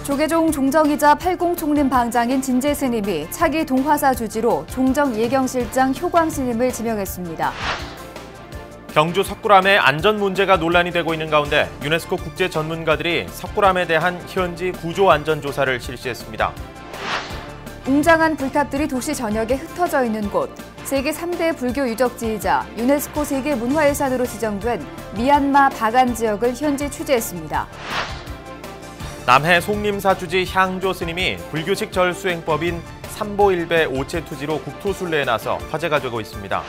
조계종 종정이자 팔공총림 방장인 진재 스님이 차기 동화사 주지로 종정 예경실장 효광 스님을 지명했습니다. 경주 석굴암의 안전 문제가 논란이 되고 있는 가운데 유네스코 국제 전문가들이 석굴암에 대한 현지 구조 안전 조사를 실시했습니다. 웅장한 불탑들이 도시 전역에 흩어져 있는 곳, 세계 3대 불교 유적지이자 유네스코 세계문화유산으로 지정된 미얀마 바간 지역을 현지 취재했습니다. 남해 송림사 주지 향조 스님이 불교식 절 수행법인 삼보일배 오체투지로 국토순례에 나서 화제가 되고 있습니다.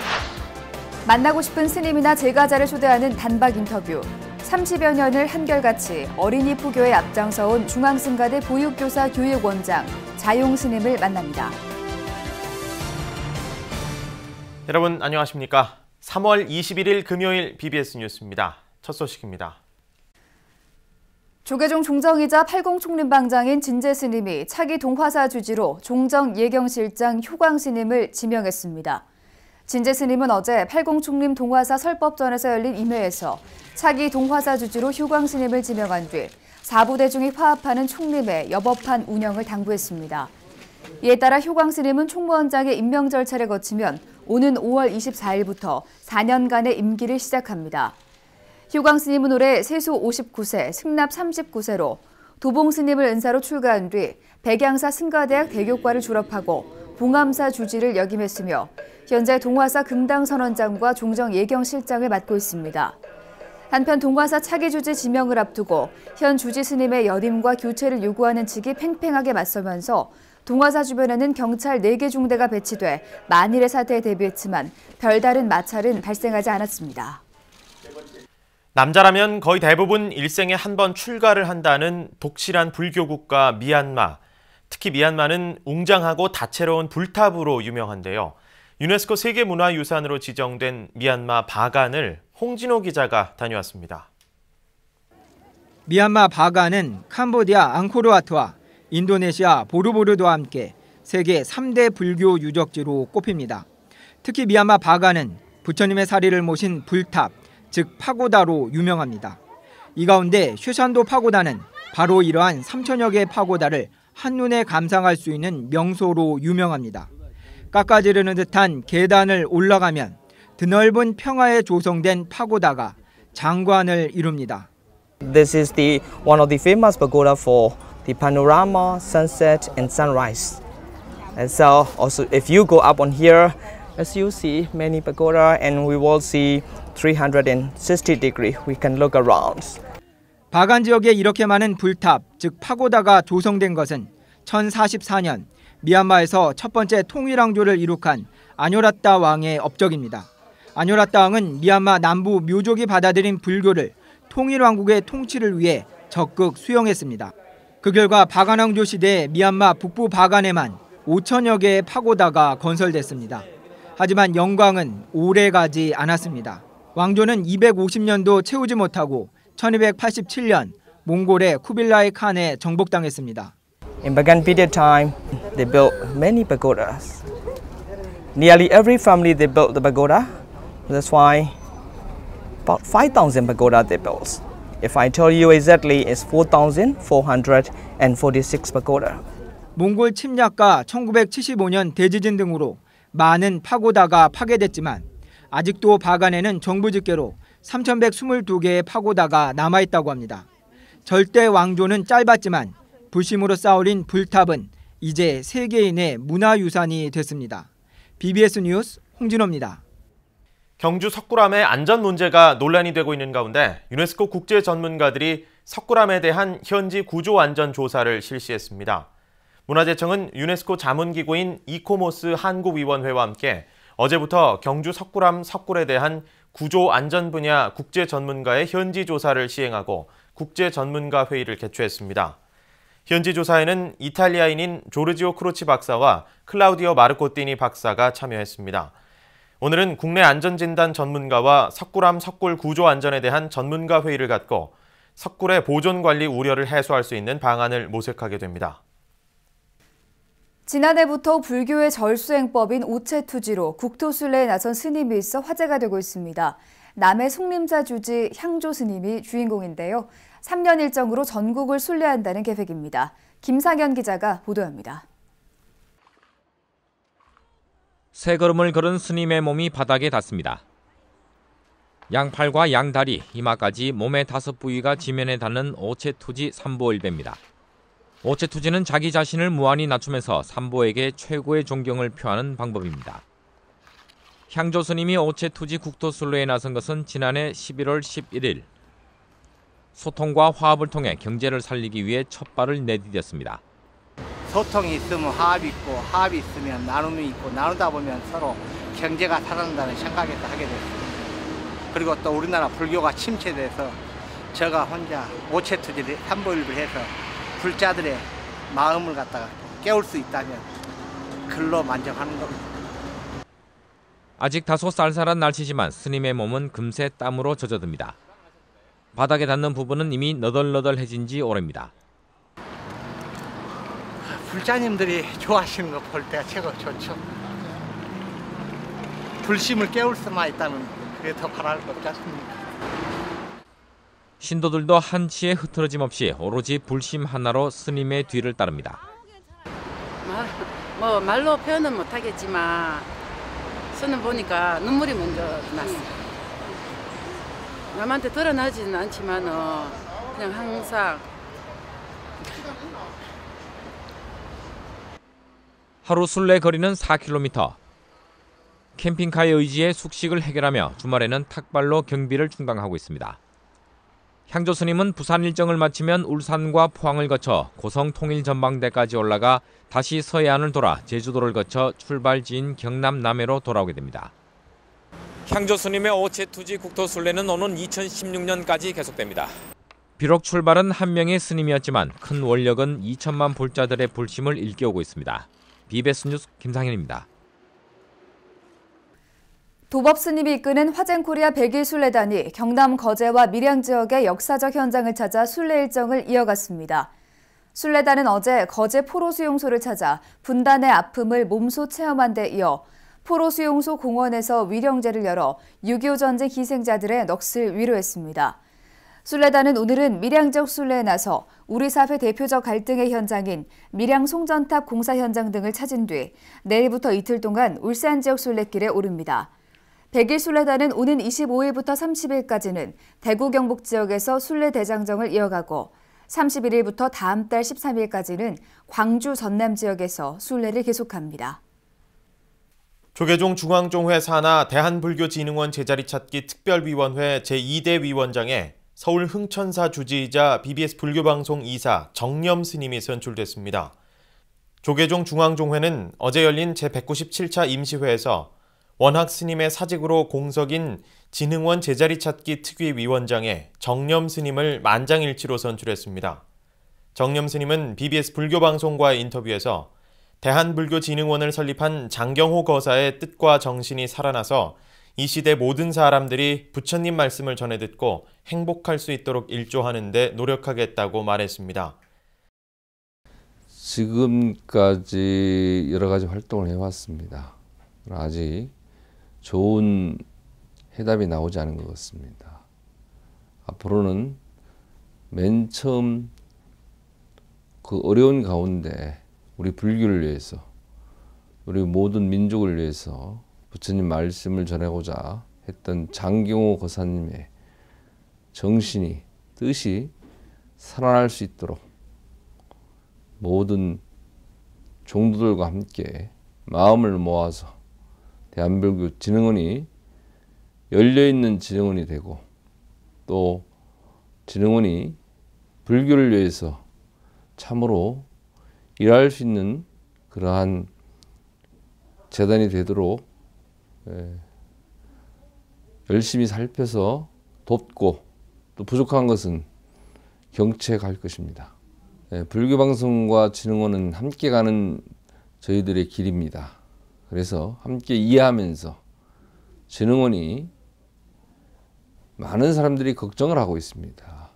만나고 싶은 스님이나 제가자를 초대하는 단박 인터뷰. 30여 년을 한결같이 어린이 포교에 앞장서온 중앙승가대 보육교사 교육원장 자용 스님을 만납니다. 여러분 안녕하십니까? 3월 21일 금요일 BBS 뉴스입니다. 첫 소식입니다. 조계종 종정이자 팔공총림 방장인 진재 스님이 차기 동화사 주지로 종정 예경실장 효광 스님을 지명했습니다. 진재 스님은 어제 팔공총림 동화사 설법전에서 열린 임회에서 차기 동화사 주지로 효광 스님을 지명한 뒤 4부대중이 화합하는 총림의 여법한 운영을 당부했습니다. 이에 따라 효광 스님은 총무원장의 임명 절차를 거치면 오는 5월 24일부터 4년간의 임기를 시작합니다. 효광 스님은 올해 세수 59세, 승납 39세로 도봉 스님을 은사로 출가한 뒤 백양사 승가대학 대교과를 졸업하고 봉암사 주지를 역임했으며 현재 동화사 금당선원장과 종정 예경실장을 맡고 있습니다. 한편 동화사 차기 주지 지명을 앞두고 현 주지 스님의 연임과 교체를 요구하는 측이 팽팽하게 맞서면서 동화사 주변에는 경찰 4개 중대가 배치돼 만일의 사태에 대비했지만 별다른 마찰은 발생하지 않았습니다. 남자라면 거의 대부분 일생에 한 번 출가를 한다는 독실한 불교 국가 미얀마. 특히 미얀마는 웅장하고 다채로운 불탑으로 유명한데요. 유네스코 세계문화유산으로 지정된 미얀마 바간을 홍진호 기자가 다녀왔습니다. 미얀마 바간은 캄보디아 앙코르와트와 인도네시아 보르보르도와 함께 세계 3대 불교 유적지로 꼽힙니다. 특히 미얀마 바간은 부처님의 사리를 모신 불탑, 즉 파고다로 유명합니다. 이 가운데 쉐샨도 파고다는 바로 이러한 3천여 개의 파고다를 한눈에 감상할 수 있는 명소로 유명합니다. 깎아지르는 듯한 계단을 올라가면 드넓은 평화에 조성된 파고다가 장관을 이룹니다. This is one of the famous pagoda for the panorama, sunset and sunrise. And so also if you go up on here, as you see many pagoda and we will see 360 degree we can look around. 바간 지역에 이렇게 많은 불탑, 즉 파고다가 조성된 것은 1044년 미얀마에서 첫 번째 통일왕조를 이룩한 아뇨라따 왕의 업적입니다. 아뇨라따 왕은 미얀마 남부 묘족이 받아들인 불교를 통일왕국의 통치를 위해 적극 수용했습니다. 그 결과 바간왕조 시대에 미얀마 북부 바간에만 5천여 개의 파고다가 건설됐습니다. 하지만 영광은 오래가지 않았습니다. 왕조는 250년도 채우지 못하고 1287년 몽골의 쿠빌라이 칸에 정복당했습니다. In Bagan period time, they built many pagodas. Nearly every family they built the pagoda. That's why about 5,000 pagoda they built. If I tell you exactly, it's 4,446 pagoda. 몽골 침략과 1975년 대지진 등으로 많은 파고다가 파괴됐지만 아직도 바간에는 정부 집계로 3,122개의 파고다가 남아있다고 합니다. 절대 왕조는 짧았지만 불심으로 쌓아올린 불탑은 이제 세계인의 문화유산이 됐습니다. BBS 뉴스 홍진호입니다. 경주 석굴암의 안전 문제가 논란이 되고 있는 가운데 유네스코 국제 전문가들이 석굴암에 대한 현지 구조 안전 조사를 실시했습니다. 문화재청은 유네스코 자문기구인 이코모스 한국위원회와 함께 어제부터 경주 석굴암 석굴에 대한 구조 안전 분야 국제 전문가의 현지 조사를 시행하고 국제 전문가 회의를 개최했습니다. 현지 조사에는 이탈리아인인 조르지오 크로치 박사와 클라우디오 마르코티니 박사가 참여했습니다. 오늘은 국내 안전진단 전문가와 석굴암 석굴 구조 안전에 대한 전문가 회의를 갖고 석굴의 보존 관리 우려를 해소할 수 있는 방안을 모색하게 됩니다. 지난해부터 불교의 절수행법인 오체투지로 국토순례에 나선 스님이 있어 화제가 되고 있습니다. 남해 송림사 주지 향조 스님이 주인공인데요. 3년 일정으로 전국을 순례한다는 계획입니다. 김상현 기자가 보도합니다. 세 걸음을 걸은 스님의 몸이 바닥에 닿습니다. 양팔과 양다리, 이마까지 몸의 5부위가 지면에 닿는 오체투지 삼보일배입니다. 오체투지는 자기 자신을 무한히 낮추면서 삼보에게 최고의 존경을 표하는 방법입니다. 향조 스님이 오체투지 국토순례에 나선 것은 지난해 11월 11일. 소통과 화합을 통해 경제를 살리기 위해 첫 발을 내디뎠습니다. 소통이 있으면 화합이 있고, 화합이 있으면 나눔이 있고, 나누다 보면 서로 경제가 살아난다는 생각에서 하게 됐습니다. 그리고 또 우리나라 불교가 침체돼서 제가 혼자 오체투지를 삼보일비를 해서 불자들의 마음을 갖다가 깨울 수 있다면 글로 만족하는 겁니다. 아직 다소 쌀쌀한 날씨지만 스님의 몸은 금세 땀으로 젖어듭니다. 바닥에 닿는 부분은 이미 너덜너덜해진 지 오래입니다. 불자님들이 좋아하시는 거 볼 때가 최고 좋죠. 불심을 깨울 수만 있다면 그게 더 바랄 것 없지 않습니까? 신도들도 한치의 흐트러짐 없이 오로지 불심 하나로 스님의 뒤를 따릅니다. 말로 표현은 못하겠지만 스님 보니까 눈물이 먼저 났어요. 남한테 드러나지는 않지만 그냥 항상 하루 순례 거리는 4km. 캠핑카에 의지해 숙식을 해결하며 주말에는 탁발로 경비를 충당하고 있습니다. 향조 스님은 부산 일정을 마치면 울산과 포항을 거쳐 고성 통일전망대까지 올라가 다시 서해안을 돌아 제주도를 거쳐 출발지인 경남 남해로 돌아오게 됩니다. 향조 스님의 오체투지 국토순례는 오는 2016년까지 계속됩니다. 비록 출발은 한 명의 스님이었지만 큰 원력은 2천만 불자들의 불심을 일깨우고 있습니다. BBS 뉴스 김상현입니다. 도법 스님이 이끄는 화쟁코리아 100일 순례단이 경남 거제와 밀양 지역의 역사적 현장을 찾아 순례 일정을 이어갔습니다. 순례단은 어제 거제 포로수용소를 찾아 분단의 아픔을 몸소 체험한 데 이어 포로수용소 공원에서 위령제를 열어 6.25 전쟁 희생자들의 넋을 위로했습니다. 순례단은 오늘은 밀양 지역 순례에 나서 우리 사회 대표적 갈등의 현장인 밀양 송전탑 공사 현장 등을 찾은 뒤 내일부터 이틀 동안 울산 지역 순례길에 오릅니다. 100일 순례단은 오는 25일부터 30일까지는 대구 경북 지역에서 순례 대장정을 이어가고 31일부터 다음 달 13일까지는 광주 전남 지역에서 순례를 계속합니다. 조계종 중앙종회 산하 대한불교진흥원 제자리 찾기 특별위원회 제2대 위원장에 서울 흥천사 주지이자 BBS 불교방송 이사 정념 스님이 선출됐습니다. 조계종 중앙종회는 어제 열린 제197차 임시회에서 원학 스님의 사직으로 공석인 진흥원 제자리 찾기 특위위원장에 정념 스님을 만장일치로 선출했습니다. 정념 스님은 BBS 불교방송과의 인터뷰에서 대한불교진흥원을 설립한 장경호 거사의 뜻과 정신이 살아나서 이 시대 모든 사람들이 부처님 말씀을 전해 듣고 행복할 수 있도록 일조하는 데 노력하겠다고 말했습니다. 지금까지 여러 가지 활동을 해왔습니다. 아직 좋은 해답이 나오지 않은 것 같습니다. 앞으로는 맨 처음 그 어려운 가운데 우리 불교를 위해서, 우리 모든 민족을 위해서 부처님 말씀을 전하고자 했던 장경호 거사님의 정신이, 뜻이 살아날 수 있도록 모든 종도들과 함께 마음을 모아서 대한불교 진흥원이 열려있는 진흥원이 되고 또 진흥원이 불교를 위해서 참으로 일할 수 있는 그러한 재단이 되도록 열심히 살펴서 돕고 또 부족한 것은 경채해 갈 것입니다. 불교방송과 진흥원은 함께 가는 저희들의 길입니다. 그래서 함께 이해하면서 진흥원이 많은 사람들이 걱정을 하고 있습니다.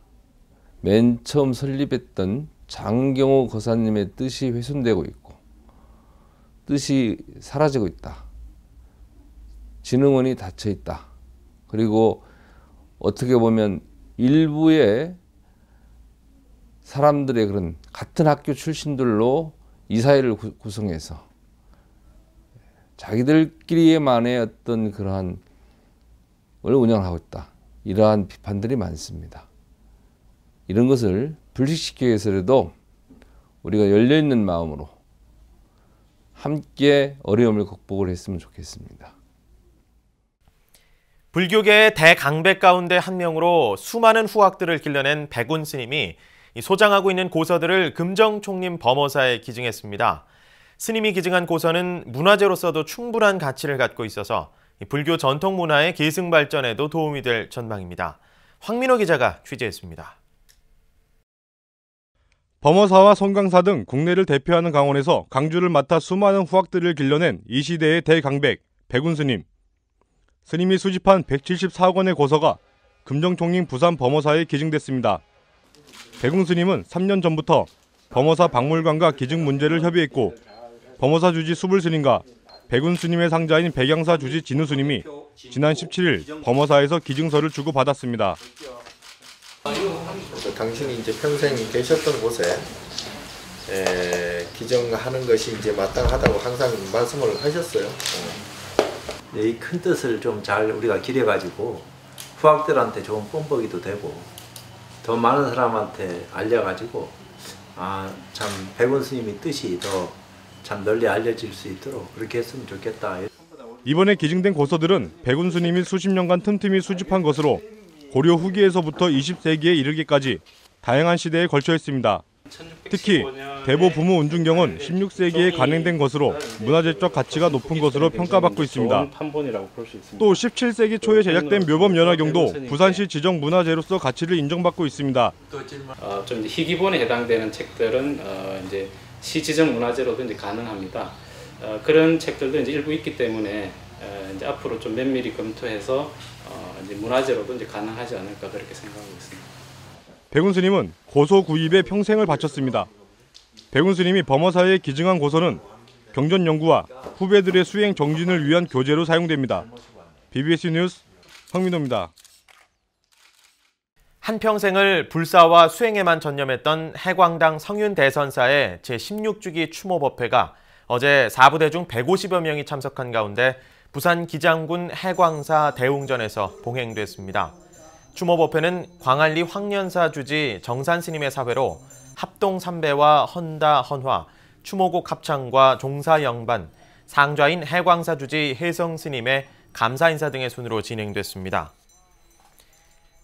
맨 처음 설립했던 장경호 거사님의 뜻이 훼손되고 있고 뜻이 사라지고 있다. 진흥원이 닫혀 있다. 그리고 어떻게 보면 일부의 사람들의 그런 같은 학교 출신들로 이사회를 구성해서 자기들끼리만의 어떤 그러한 걸 운영하고 있다. 이러한 비판들이 많습니다. 이런 것을 불식시키기 위해서라도 우리가 열려있는 마음으로 함께 어려움을 극복을 했으면 좋겠습니다. 불교계의 대강백 가운데 한 명으로 수많은 후학들을 길러낸 백운 스님이 소장하고 있는 고서들을 금정총림 범어사에 기증했습니다. 스님이 기증한 고서는 문화재로서도 충분한 가치를 갖고 있어서 불교 전통 문화의 계승 발전에도 도움이 될 전망입니다. 황민호 기자가 취재했습니다. 범어사와 송강사 등 국내를 대표하는 강원에서 강주를 맡아 수많은 후학들을 길러낸 이 시대의 대강백 백운 스님. 스님이 수집한 174억 원의 고서가 금정총림 부산 범어사에 기증됐습니다. 백운 스님은 3년 전부터 범어사 박물관과 기증 문제를 협의했고 범어사 주지 수불 스님과 백운 스님의 상자인 백양사 주지 진우 스님이 지난 17일 범어사에서 기증서를 주고받았습니다. 당신이 이제 평생 계셨던 곳에 기증하는 것이 이제 마땅하다고 항상 말씀을 하셨어요. 이 큰 뜻을 좀 잘 우리가 기려가지고 후학들한테 좋은 뽐뿌기도 되고 더 많은 사람한테 알려가지고 참 백운 스님의 뜻이 더 참 널리 알려질 수 있도록 그렇게 했으면 좋겠다. 이번에 기증된 고서들은 백운 스님이 수십 년간 틈틈이 수집한 것으로 고려 후기에서부터 20세기에 이르기까지 다양한 시대에 걸쳐 있습니다. 특히 대보 부무 운중경은 16세기에 간행된 것으로 문화재적 가치가 높은 것으로 평가받고 있습니다. 또 17세기 초에 제작된 묘범 연화경도 부산시 지정 문화재로서 가치를 인정받고 있습니다. 좀 희귀본에 해당되는 책들은 이제 시 지정 문화재로도 이제 가능합니다. 그런 책들도 이제 일부 있기 때문에 이제 앞으로 좀 면밀히 검토해서 이제 문화재로도 이제 가능하지 않을까 그렇게 생각하고 있습니다. 백운 스님은 고서 구입에 평생을 바쳤습니다. 백운 스님이 범어사에 기증한 고서는 경전 연구와 후배들의 수행 정진을 위한 교재로 사용됩니다. BBS 뉴스 황민호입니다. 한평생을 불사와 수행에만 전념했던 해광당 성윤 대선사의 제16주기 추모법회가 어제 4부대 중 150여 명이 참석한 가운데 부산 기장군 해광사 대웅전에서 봉행됐습니다. 추모법회는 광안리 황년사 주지 정산스님의 사회로 합동삼배와 헌다 헌화, 추모곡 합창과 종사영반, 상좌인 해광사 주지 혜성스님의 감사인사 등의 순으로 진행됐습니다.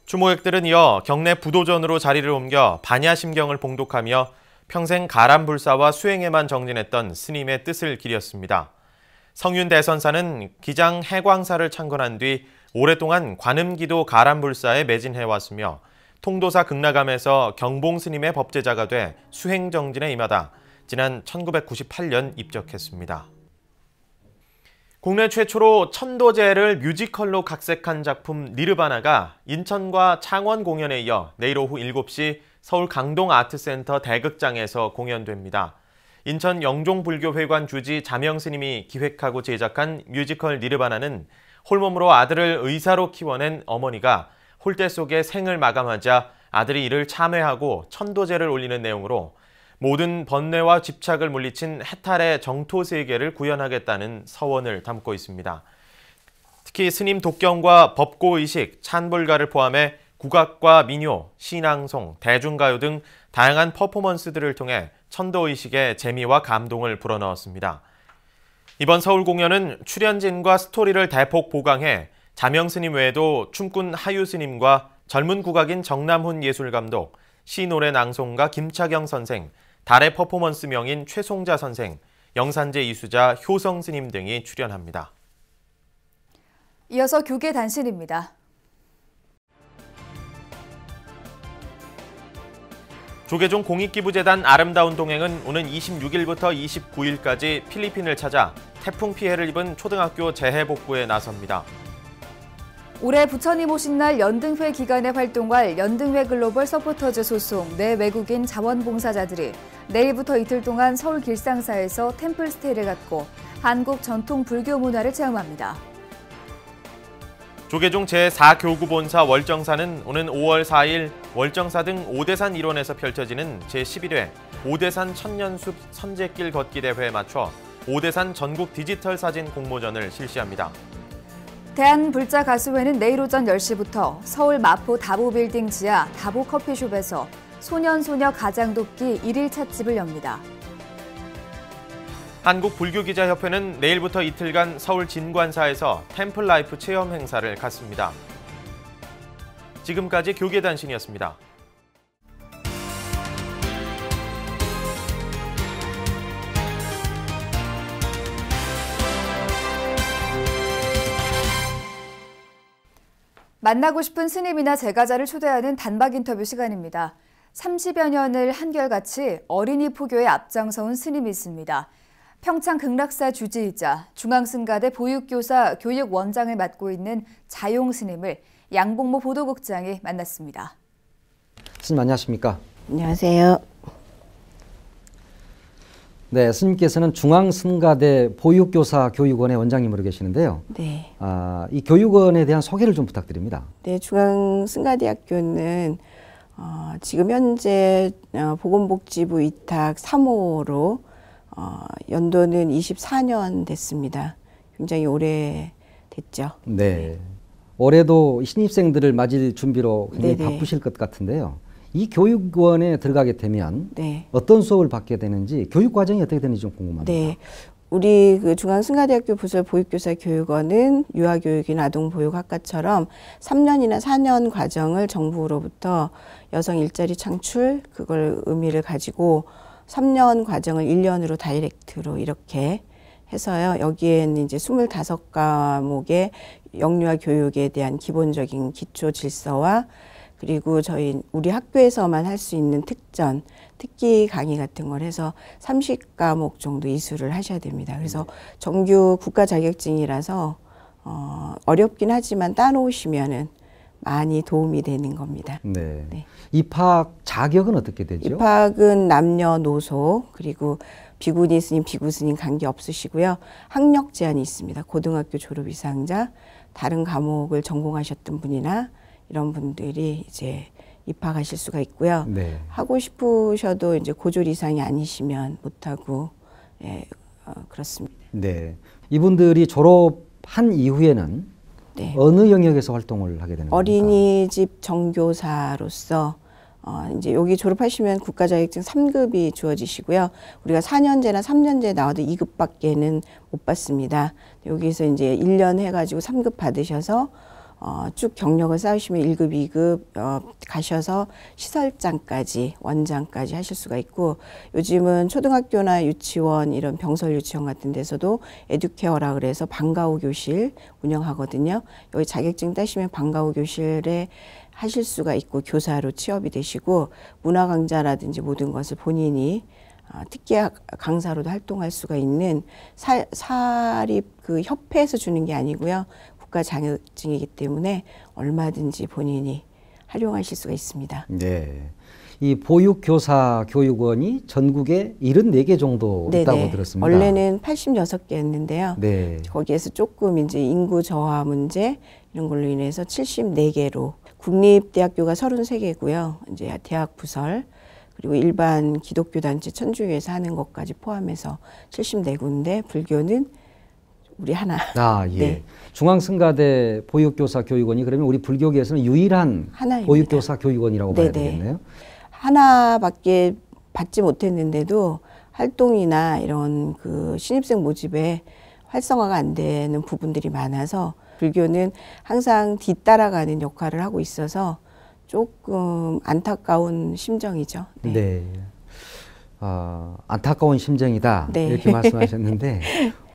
추모객들은 이어 경내 부도전으로 자리를 옮겨 반야심경을 봉독하며 평생 가람불사와 수행에만 정진했던 스님의 뜻을 기렸습니다. 성윤 대선사는 기장 해광사를 창건한 뒤 오랫동안 관음기도 가람불사에 매진해왔으며 통도사 극락암에서 경봉스님의 법제자가 돼 수행정진에 임하다 지난 1998년 입적했습니다. 국내 최초로 천도제를 뮤지컬로 각색한 작품 니르바나가 인천과 창원 공연에 이어 내일 오후 7시 서울 강동아트센터 대극장에서 공연됩니다. 인천 영종불교회관 주지 자명스님이 기획하고 제작한 뮤지컬 니르바나는 홀몸으로 아들을 의사로 키워낸 어머니가 홀대 속에 생을 마감하자 아들이 이를 참회하고 천도제를 올리는 내용으로 모든 번뇌와 집착을 물리친 해탈의 정토세계를 구현하겠다는 서원을 담고 있습니다. 특히 스님 독경과 법고의식, 찬불가를 포함해 국악과 민요, 신앙송, 대중가요 등 다양한 퍼포먼스들을 통해 천도의식의 재미와 감동을 불어넣었습니다. 이번 서울 공연은 출연진과 스토리를 대폭 보강해 자명스님 외에도 춤꾼 하유스님과 젊은 국악인 정남훈 예술감독, 시노래 낭송가 김차경 선생, 달의 퍼포먼스 명인 최송자 선생, 영산제 이수자 효성스님 등이 출연합니다. 이어서 교계 단신입니다. 조계종 공익기부재단 아름다운 동행은 오는 26일부터 29일까지 필리핀을 찾아 태풍 피해를 입은 초등학교 재해복구에 나섭니다. 올해 부처님 오신 날 연등회 기간에 활동할 연등회 글로벌 서포터즈 소속 내 외국인 자원봉사자들이 내일부터 이틀 동안 서울 길상사에서 템플스테이를 갖고 한국 전통 불교 문화를 체험합니다. 조계종 제4교구본사 월정사는 오는 5월 4일 월정사 등 오대산 일원에서 펼쳐지는 제11회 오대산 천년숲 선제길 걷기 대회에 맞춰 오대산 전국 디지털 사진 공모전을 실시합니다. 대한불자가수회는 내일 오전 10시부터 서울 마포 다보빌딩 지하 다보커피숍에서 소년소녀 가장돕기 1일 찻집을 엽니다. 한국불교기자협회는 내일부터 이틀간 서울 진관사에서 템플라이프 체험 행사를 갖습니다. 지금까지 교계단신이었습니다. 만나고 싶은 스님이나 제가자를 초대하는 단박 인터뷰 시간입니다. 30여 년을 한결같이 어린이 포교에 앞장서온 스님이 있습니다. 평창 극락사 주지이자 중앙승가대 보육교사 교육원장을 맡고 있는 자용 스님을 양봉모 보도국장이 만났습니다. 스님 안녕하십니까? 안녕하세요. 네, 스님께서는 중앙승가대 보육교사 교육원의 원장님으로 계시는데요. 네. 이 교육원에 대한 소개를 좀 부탁드립니다. 네, 중앙승가대학교는 지금 현재 보건복지부 위탁 3호로 연도는 24년 됐습니다. 굉장히 오래 됐죠. 네. 올해도 신입생들을 맞을 준비로 굉장히 네네. 바쁘실 것 같은데요. 이 교육원에 들어가게 되면 네. 어떤 수업을 받게 되는지 교육 과정이 어떻게 되는지 좀 궁금합니다. 네. 우리 그 중앙승가대학교 부설 보육교사 교육원은 유아교육이나 아동보육학과처럼 3년이나 4년 과정을 정부로부터 여성 일자리 창출 그걸 의미를 가지고 3년 과정을 1년으로 다이렉트로 이렇게 해서요. 여기에는 이제 25과목의 영유아 교육에 대한 기본적인 기초 질서와 그리고 우리 학교에서만 할 수 있는 특기 강의 같은 걸 해서 30과목 정도 이수를 하셔야 됩니다. 그래서 정규 국가 자격증이라서 어렵긴 하지만 따놓으시면은 많이 도움이 되는 겁니다. 네. 네. 입학 자격은 어떻게 되죠? 입학은 남녀노소 그리고 비구니 스님, 비구 스님 관계 없으시고요. 학력 제한이 있습니다. 고등학교 졸업 이상자, 다른 과목을 전공하셨던 분이나 이런 분들이 이제 입학하실 수가 있고요. 네. 하고 싶으셔도 이제 고졸 이상이 아니시면 못하고 그렇습니다. 네. 이분들이 졸업한 이후에는 네. 어느 영역에서 활동을 하게 되는 겁니까? 어린이집 정교사로서 이제 여기 졸업하시면 국가자격증 3급이 주어지시고요. 우리가 4년제나 3년제 나와도 2급밖에는 못 받습니다. 여기서 이제 1년 해가지고 3급 받으셔서 쭉 경력을 쌓으시면 1급, 2급 가셔서 시설장까지, 원장까지 하실 수가 있고 요즘은 초등학교나 유치원 이런 병설 유치원 같은 데서도 에듀케어라 그래서 방과후 교실 운영하거든요. 여기 자격증 따시면 방과후 교실에 하실 수가 있고 교사로 취업이 되시고 문화 강좌라든지 모든 것을 본인이 특기 강사로도 활동할 수가 있는 사립 그 협회에서 주는 게 아니고요. 국가 자격증이기 때문에 얼마든지 본인이 활용하실 수가 있습니다. 네. 이 보육교사 교육원이 전국에 74개 정도 네네. 있다고 들었습니다. 원래는 86개였는데요. 네. 거기에서 조금 이제 인구 저하 문제 이런 걸로 인해서 74개로 국립대학교가 33개고요. 이제 대학 부설 그리고 일반 기독교 단체 천주교에서 하는 것까지 포함해서 74군데 불교는 우리 하나. 예. 네. 중앙승가대 보육교사 교육원이 그러면 우리 불교계에서는 유일한 하나입니다. 보육교사 교육원이라고 봐야 네네. 되겠네요. 하나밖에 받지 못했는데도 활동이나 이런 그 신입생 모집에 활성화가 안 되는 부분들이 많아서 불교는 항상 뒤따라가는 역할을 하고 있어서 조금 안타까운 심정이죠. 네. 네. 안타까운 심정이다. 네. 이렇게 말씀하셨는데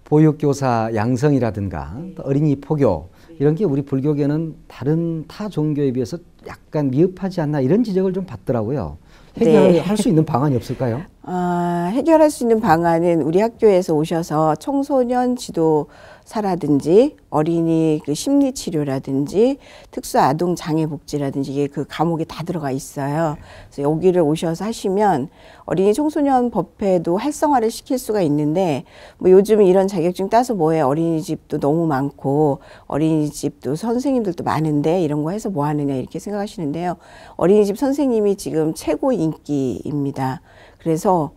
보육교사 양성이라든가 어린이 포교 이런 게 우리 불교계는 다른 타 종교에 비해서 약간 미흡하지 않나 이런 지적을 좀 받더라고요. 해결할 수 있는 방안이 없을까요? 해결할 수 있는 방안은 우리 학교에서 오셔서 청소년 지도사라든지 어린이 그 심리치료라든지 특수아동장애복지라든지 이게 그 과목에 다 들어가 있어요. 그래서 여기를 오셔서 하시면 어린이 청소년 법회도 활성화를 시킬 수가 있는데 뭐 요즘 이런 자격증 따서 뭐해 어린이집도 너무 많고 어린이집도 선생님들도 많은데 이런 거 해서 뭐 하느냐 이렇게 생각하시는데요. 어린이집 선생님이 지금 최고 인기입니다. 그래서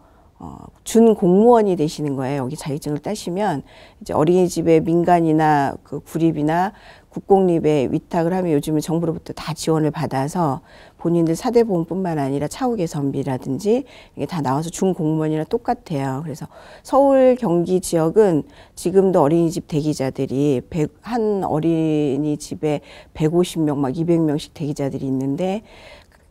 준 공무원이 되시는 거예요. 여기 자격증을 따시면 이제 어린이집에 민간이나 그 구립이나 국공립에 위탁을 하면 요즘은 정부로부터 다 지원을 받아서 본인들 사대보험뿐만 아니라 차후 개선비라든지 이게 다 나와서 준 공무원이랑 똑같아요. 그래서 서울 경기 지역은 지금도 어린이집 대기자들이 한 어린이집에 150명 막 200명씩 대기자들이 있는데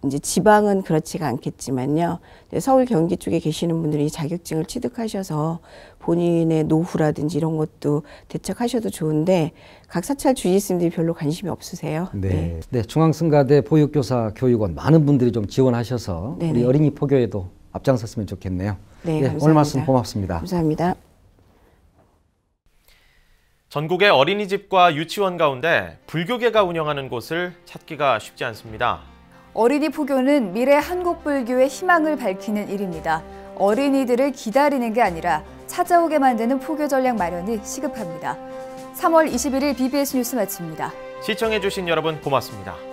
이제 지방은 그렇지가 않겠지만요. 서울 경기 쪽에 계시는 분들이 자격증을 취득하셔서 본인의 노후라든지 이런 것도 대책하셔도 좋은데 각 사찰 주지스님들이 별로 관심이 없으세요. 네. 중앙성가대 보육교사 교육원 많은 분들이 좀 지원하셔서 네네. 우리 어린이 포교에도 앞장섰으면 좋겠네요. 네, 감사합니다. 오늘 말씀 고맙습니다. 감사합니다. 전국의 어린이집과 유치원 가운데 불교계가 운영하는 곳을 찾기가 쉽지 않습니다. 어린이 포교는 미래 한국 불교의 희망을 밝히는 일입니다. 어린이들을 기다리는 게 아니라 찾아오게 만드는 포교 전략 마련이 시급합니다. 3월 21일 BBS 뉴스 마칩니다. 시청해주신 여러분 고맙습니다.